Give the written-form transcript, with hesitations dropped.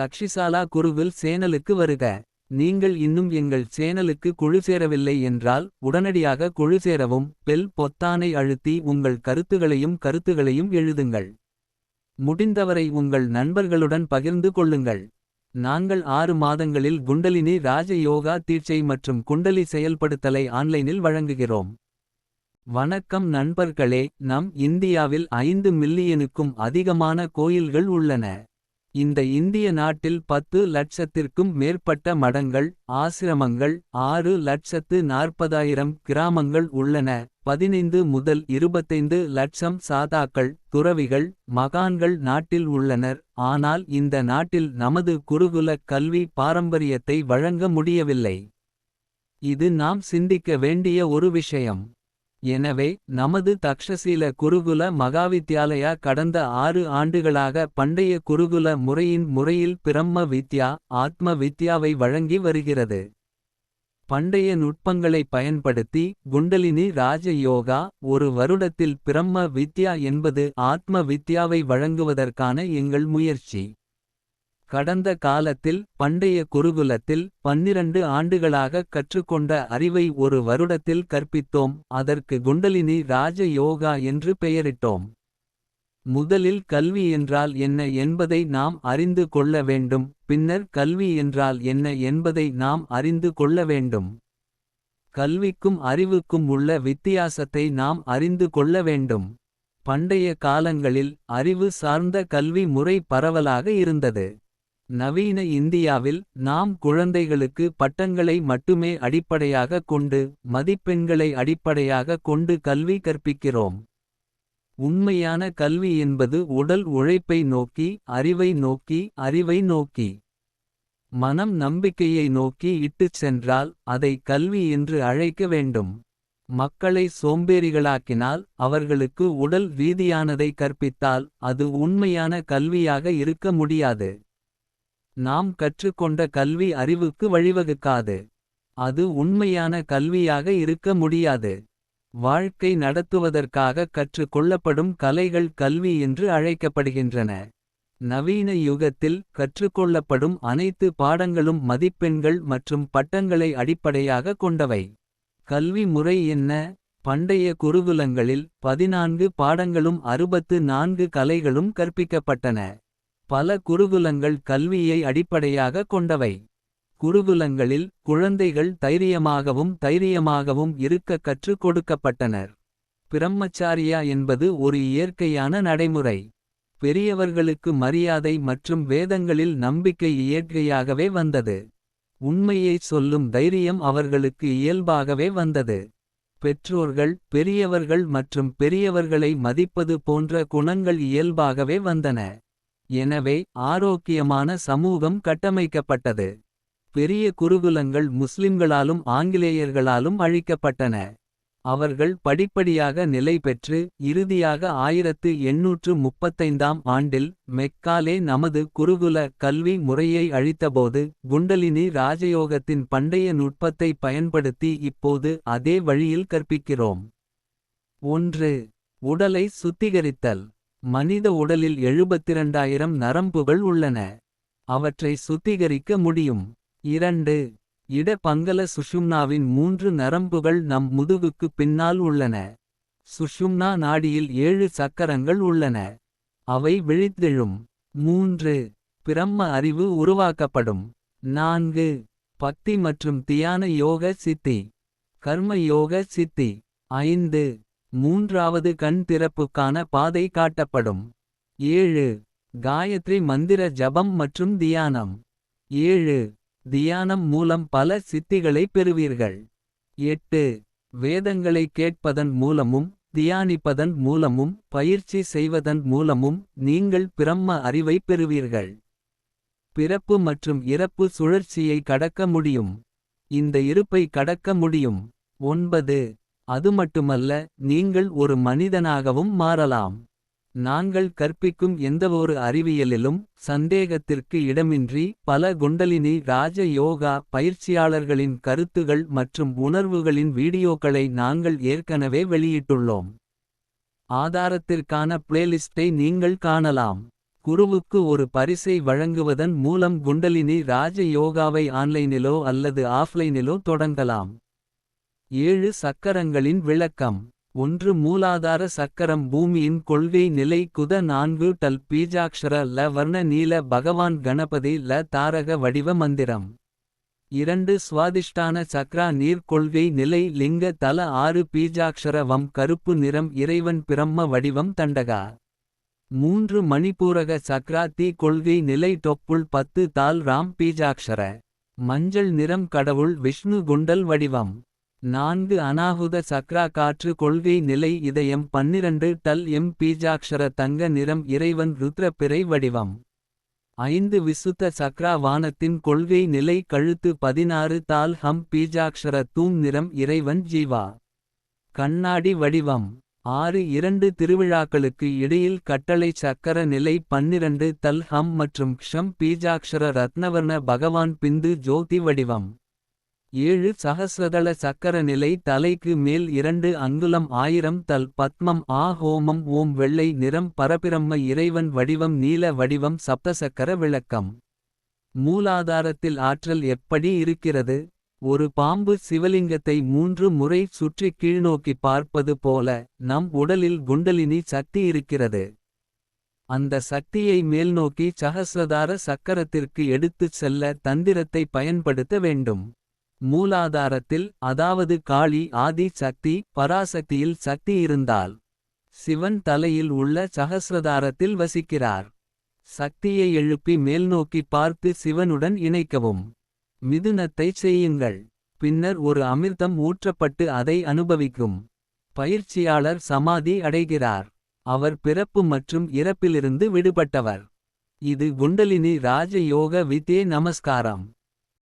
தக்ஷிசாலா குருவில் சேனலுக்கு வருக. நீங்கள் இன்னும் எங்கள் சேனலுக்கு குழு சேரவில்லை என்றால் உடனடியாக குழு சேரவும். பெல் பொத்தானை அழுத்தி உங்கள் கருத்துகளையும் எழுதுங்கள். முடிந்தவரை உங்கள் நண்பர்களுடன் பகிர்ந்து கொள்ளுங்கள். நாங்கள் 6 மாதங்களில் குண்டலினி ராஜ யோகா தீட்சை மற்றும் குண்டலி செயல்படுத்தலை ஆன்லைனில் வழங்குகிறோம். வணக்கம் நண்பர்களே, நம் இந்தியாவில் 5 மில்லியனுக்கும் அதிகமான கோயில்கள் உள்ளன. இந்த இந்திய நாட்டில் 10 லட்சத்திற்கும் மேற்பட்ட மடங்கள், ஆசிரமங்கள், 6,40,000 கிராமங்கள் உள்ளன. 15 முதல் 25 லட்சம் சாதாக்கள், துறவிகள், மகான்கள் நாட்டில் உள்ளனர். ஆனால் இந்த நாட்டில் நமது குருகுல கல்வி பாரம்பரியத்தை வழங்க முடியவில்லை. இது நாம் சிந்திக்க வேண்டிய ஒரு விஷயம். எனவே நமது தக்ஷசீல குருகுல மகாவித்யாலயா கடந்த 6 ஆண்டுகளாக பண்டைய குருகுல முறையில் பிரம்ம வித்யா, ஆத்ம வித்யாவை வழங்கி வருகிறது. பண்டைய நுட்பங்களை பயன்படுத்தி குண்டலினி ராஜ யோகா, ஒரு வருடத்தில் பிரம்ம வித்யா என்பது ஆத்ம வித்யாவை வழங்குவதற்கான எங்கள் முயற்சி. கடந்த காலத்தில் பண்டைய குருகுலத்தில் 12 ஆண்டுகளாக கற்றுக்கொண்ட அறிவை ஒரு வருடத்தில் கற்பித்தோம். அதற்கு குண்டலினி ராஜ யோகா என்று பெயரிட்டோம். முதலில் கல்வி என்றால் என்ன என்பதை நாம் அறிந்து கொள்ள வேண்டும். பின்னர் கல்வி என்றால் என்ன என்பதை நாம் அறிந்து கொள்ள வேண்டும். கல்விக்கும் அறிவுக்கும் உள்ள வித்தியாசத்தை நாம் அறிந்து கொள்ள வேண்டும். பண்டைய காலங்களில் அறிவு சார்ந்த கல்வி முறை பரவலாக இருந்தது. நவீன இந்தியாவில் நாம் குழந்தைகளுக்கு பட்டங்களை மட்டுமே அடிப்படையாக கொண்டு, மதிப்பெண்களை அடிப்படையாக கொண்டு கல்வி கற்பிக்கிறோம். உண்மையான கல்வி என்பது உடல் உழைப்பை நோக்கி, அறிவை நோக்கி, மனம் நம்பிக்கையை நோக்கி இட்டுச் சென்றால் அதை கல்வி என்று அழைக்க வேண்டும். மக்களை சோம்பேறிகளாக்கினால், அவர்களுக்கு உடல் ரீதியானதை கற்பித்தால் அது உண்மையான கல்வியாக இருக்க முடியாது. நாம் கற்றுக்கொண்ட கல்வி அறிவுக்கு வழிவகுக்காது. அது உண்மையான கல்வியாக இருக்க முடியாது. வாழ்க்கை நடத்துவதற்காக கற்றுக் கொள்ளப்படும் கலைகள் கல்வி என்று அழைக்கப்படுகின்றன. நவீன யுகத்தில் கற்றுக்கொள்ளப்படும் அனைத்து பாடங்களும் மதிப்பெண்கள் மற்றும் பட்டங்களை அடிப்படையாக கொண்டவை. கல்வி முறை என்ன? பண்டைய குருகுலங்களில் 14 பாடங்களும் 64 கலைகளும் கற்பிக்கப்பட்டன. பல குருகுலங்கள் கல்வியை அடிப்படையாக கொண்டவை. குருகுலங்களில் குழந்தைகள் தைரியமாகவும் இருக்க கற்றுக் கொடுக்கப்பட்டனர். பிரம்மச்சாரியா என்பது ஒரு இயற்கையான நடைமுறை. பெரியவர்களுக்கு மரியாதை மற்றும் வேதங்களில் நம்பிக்கை இயற்கையாகவே வந்தது. உண்மையை சொல்லும் தைரியம் அவர்களுக்கு இயல்பாகவே வந்தது. பெற்றோர்கள், பெரியவர்கள் மற்றும் பெரியவர்களை மதிப்பது போன்ற குணங்கள் இயல்பாகவே வந்தன. எனவே ஆரோக்கியமான சமூகம் கட்டமைக்கப்பட்டது. பெரிய குருகுலங்கள் முஸ்லிம்களாலும் ஆங்கிலேயர்களாலும் அழிக்கப்பட்டன. அவர்கள் படிப்படியாக நிலை பெற்று இறுதியாக 1835ஆம் ஆண்டில் மெக்காலே நமது குருகுல கல்வி முறையை அழித்தபோது குண்டலினி ராஜயோகத்தின் பண்டைய நுட்பத்தை பயன்படுத்தி இப்போது அதே வழியில் கற்பிக்கிறோம். 1. உடலை சுத்திகரித்தல். மனித உடலில் 72,000 நரம்புகள் உள்ளன. அவற்றை சுத்திகரிக்க முடியும். 2. இட பங்கல சுஷும்னாவின் 3 நரம்புகள் நம் முதுகுக்கு பின்னால் உள்ளன. சுஷும்னா நாடியில் 7 சக்கரங்கள் உள்ளன. அவை விழித்தெழும். 3. பிரம்ம அறிவு உருவாக்கப்படும். 4. பக்தி மற்றும் தியான யோக சித்தி. கர்ம யோக சித்தி. 5. மூன்றாவது கண் திறப்புக்கான பாதை காட்டப்படும். 7. காயத்ரி மந்திர ஜபம் மற்றும் தியானம். 7. தியானம் மூலம் பல சித்திகளை பெறுவீர்கள். 8. வேதங்களை கேட்பதன் மூலமும் தியானிப்பதன் மூலமும் பயிற்சி செய்வதன் மூலமும் நீங்கள் பிரம்ம அறிவை பெறுவீர்கள். பிறப்பு மற்றும் இறப்பு சுழற்சியை கடக்க முடியும். இந்த இருப்பை கடக்க முடியும். 9. அதுமட்டுமல்ல, நீங்கள் ஒரு மனிதனாகவும் மாறலாம். நாங்கள் கற்பிக்கும் எந்தவொரு அறிவியலிலும் சந்தேகத்திற்கு இடமின்றி பல குண்டலினி ராஜ யோகா பயிற்சியாளர்களின் கருத்துகள் மற்றும் உணர்வுகளின் வீடியோக்களை நாங்கள் ஏற்கனவே வெளியிட்டுள்ளோம். ஆதாரத்திற்கான பிளேலிஸ்டை நீங்கள் காணலாம். குருவுக்கு ஒரு பரிசை வழங்குவதன் மூலம் குண்டலினி ராஜ யோகாவை ஆன்லைனிலோ அல்லது ஆஃப்லைனிலோ தொடங்கலாம். 7 சக்கரங்களின் விளக்கம். 1 மூலாதார சக்கரம் பூமியின் கொள்கை நிலை குத 4 டல் பீஜாக்ஷர ல வர்ண நீல பகவான் கணபதி ல தாரக வடிவ மந்திரம். 2 ஸ்வாதிஷ்டான சக்ரா நீர் கொள்கை நிலை லிங்க தல 6 பீஜாக்ஷர வம் கருப்பு நிறம் இறைவன் பிரம்ம வடிவம் தண்டகா. 3 மணிப்பூரக சக்ரா தீ கொள்கை நிலை தொப்புள் 10 தால் ராம் பீஜாக்ஷர மஞ்சள் நிறம் கடவுள் விஷ்ணு குண்டல் வடிவம். 4 அநாகுத சக்ரா காற்று கொள்கை நிலை இதயம் 12 டல் எம் பீஜாக்ஷர தங்க நிறம் இறைவன் ருத்ர பிறை வடிவம். 5 விசுத்த சக்ரா வானத்தின் கொள்கை நிலை கழுத்து 16 தால் ஹம் பீஜாக்ஷர தூம் நிறம் இறைவன் ஜீவா கண்ணாடி வடிவம். 6 2 திருவிழாக்களுக்கு இடையில் கட்டளை சக்கர நிலை 12 தல் ஹம் மற்றும் க்ஷம் பீஜாக்ஷர ரத்னவர்ண பகவான் பிந்து ஜோதி வடிவம். 7 சஹஸ்ரதள சக்கர நிலை தலைக்கு மேல் 2 அங்குலம் 1000 தல் பத்மம் ஆ ஹோமம் ஓம் வெள்ளை நிறம் பரபிரம்ம இறைவன் வடிவம் நீல வடிவம் சப்தசக்கர விளக்கம். மூலாதாரத்தில் ஆற்றல் எப்படி இருக்கிறது. ஒரு பாம்பு சிவலிங்கத்தை 3 முறை சுற்றி கீழ்நோக்கி பார்ப்பது போல நம் உடலில் குண்டலினி சக்தி இருக்கிறது. அந்த சக்தியை மேல்நோக்கி சஹஸ்ரதார சக்கரத்திற்கு எடுத்துச் செல்ல தந்திரத்தை பயன்படுத்த வேண்டும். மூலாதாரத்தில் அதாவது காளி ஆதி சக்தி பராசக்தியில் சக்தி இருந்தால் சிவன் தலையில் உள்ள சஹஸ்ரதாரத்தில் வசிக்கிறார். சக்தியை எழுப்பி மேல்நோக்கி பார்த்து சிவனுடன் இணைக்கவும். மிதுனத்தை செய்யுங்கள். பின்னர் ஒரு அமிர்தம் ஊற்றப்பட்டு அதை அனுபவிக்கும். பயிற்சியாளர் சமாதி அடைகிறார். அவர் பிறப்பு மற்றும் இறப்பிலிருந்து விடுபட்டவர். இது குண்டலினி ராஜ யோக வித்யே நமஸ்காரம்.